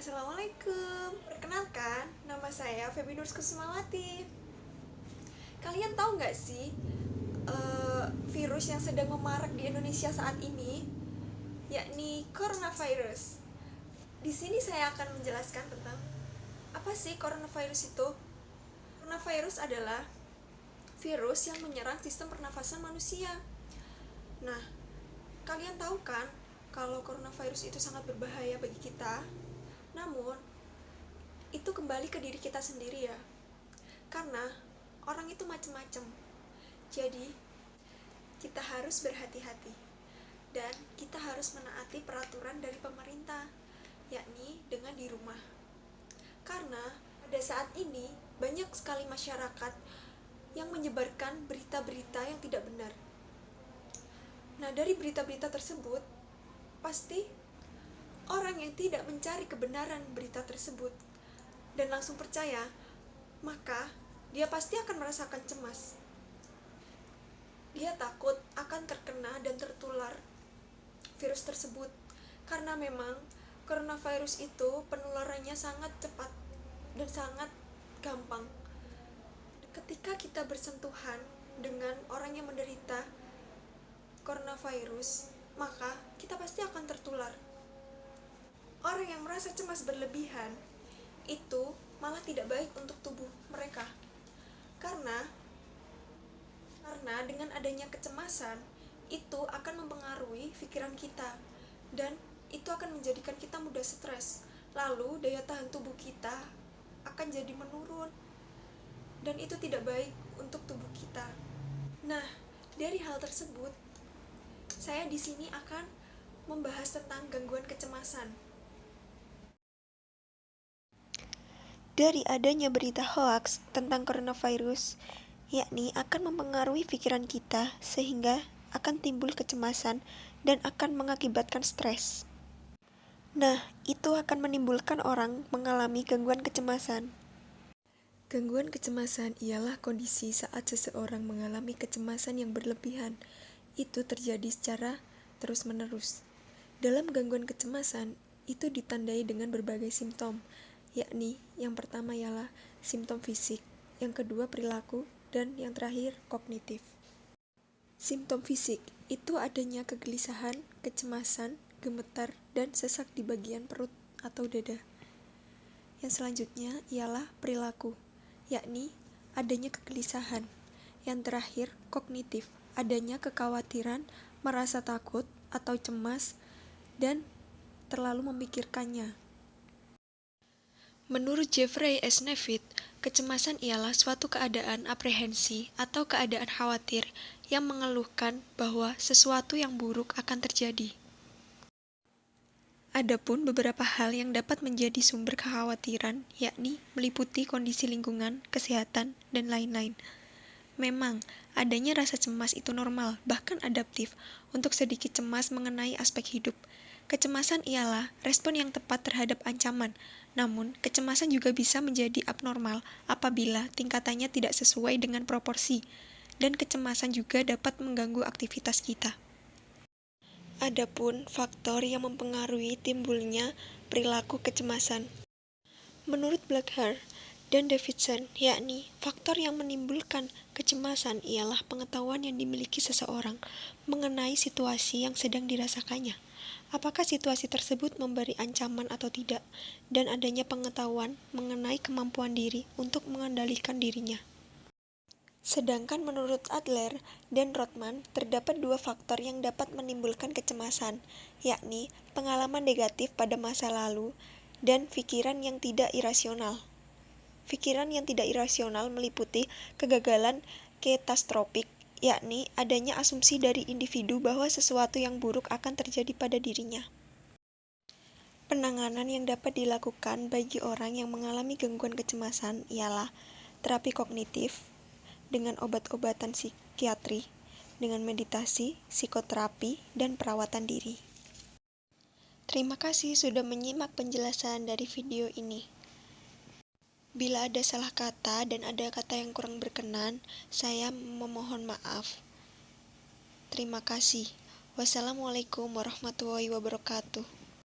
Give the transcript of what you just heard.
Assalamualaikum, perkenalkan, nama saya Feby Nurus Kusumawati. Kalian tahu nggak sih virus yang sedang memarak di Indonesia saat ini, yakni coronavirus. Di sini saya akan menjelaskan tentang apa sih coronavirus itu. Coronavirus adalah virus yang menyerang sistem pernafasan manusia. Nah, kalian tahu kan kalau coronavirus itu sangat berbahaya bagi kita? Namun, itu kembali ke diri kita sendiri ya. Karena orang itu macam-macam. Jadi, kita harus berhati-hati. Dan kita harus menaati peraturan dari pemerintah, yakni dengan di rumah. Karena pada saat ini banyak sekali masyarakat yang menyebarkan berita-berita yang tidak benar. Nah, dari berita-berita tersebut, pasti orang yang tidak mencari kebenaran berita tersebut dan langsung percaya, maka dia pasti akan merasakan cemas. Dia takut akan terkena dan tertular virus tersebut, karena memang coronavirus itu penularannya sangat cepat dan sangat gampang. Ketika kita bersentuhan dengan orang yang menderita coronavirus, maka kita pasti akan tertular. Orang yang merasa cemas berlebihan itu malah tidak baik untuk tubuh mereka. Karena dengan adanya kecemasan itu akan mempengaruhi pikiran kita dan itu akan menjadikan kita mudah stres. Lalu daya tahan tubuh kita akan jadi menurun dan itu tidak baik untuk tubuh kita. Nah, dari hal tersebut saya di sini akan membahas tentang gangguan kecemasan. Dari adanya berita hoaks tentang coronavirus, yakni akan mempengaruhi pikiran kita sehingga akan timbul kecemasan dan akan mengakibatkan stres. Nah, itu akan menimbulkan orang mengalami gangguan kecemasan. Gangguan kecemasan ialah kondisi saat seseorang mengalami kecemasan yang berlebihan. Itu terjadi secara terus-menerus. Dalam gangguan kecemasan, itu ditandai dengan berbagai simptom, yakni yang pertama ialah simptom fisik, yang kedua perilaku, dan yang terakhir kognitif. Simptom fisik itu adanya kegelisahan, kecemasan, gemetar, dan sesak di bagian perut atau dada. Yang selanjutnya ialah perilaku, yakni adanya kegelisahan. Yang terakhir kognitif, adanya kekhawatiran, merasa takut atau cemas, dan terlalu memikirkannya. Menurut Jeffrey S. Nevitt, kecemasan ialah suatu keadaan aprehensi atau keadaan khawatir yang mengeluhkan bahwa sesuatu yang buruk akan terjadi. Adapun beberapa hal yang dapat menjadi sumber kekhawatiran, yakni meliputi kondisi lingkungan, kesehatan, dan lain-lain. Memang, adanya rasa cemas itu normal, bahkan adaptif, untuk sedikit cemas mengenai aspek hidup. Kecemasan ialah respon yang tepat terhadap ancaman, namun kecemasan juga bisa menjadi abnormal apabila tingkatannya tidak sesuai dengan proporsi, dan kecemasan juga dapat mengganggu aktivitas kita. Adapun faktor yang mempengaruhi timbulnya perilaku kecemasan. Menurut Blackhart dan Davidson, yakni faktor yang menimbulkan kecemasan ialah pengetahuan yang dimiliki seseorang mengenai situasi yang sedang dirasakannya. Apakah situasi tersebut memberi ancaman atau tidak, dan adanya pengetahuan mengenai kemampuan diri untuk mengendalikan dirinya. Sedangkan menurut Adler dan Rothman, terdapat dua faktor yang dapat menimbulkan kecemasan, yakni pengalaman negatif pada masa lalu dan pikiran yang tidak irasional. Pikiran yang tidak irasional meliputi kegagalan katastrofik, yakni adanya asumsi dari individu bahwa sesuatu yang buruk akan terjadi pada dirinya. Penanganan yang dapat dilakukan bagi orang yang mengalami gangguan kecemasan ialah terapi kognitif, dengan obat-obatan psikiatri, dengan meditasi, psikoterapi, dan perawatan diri. Terima kasih sudah menyimak penjelasan dari video ini. Bila ada salah kata dan ada kata yang kurang berkenan, saya memohon maaf. Terima kasih. Wassalamualaikum warahmatullahi wabarakatuh.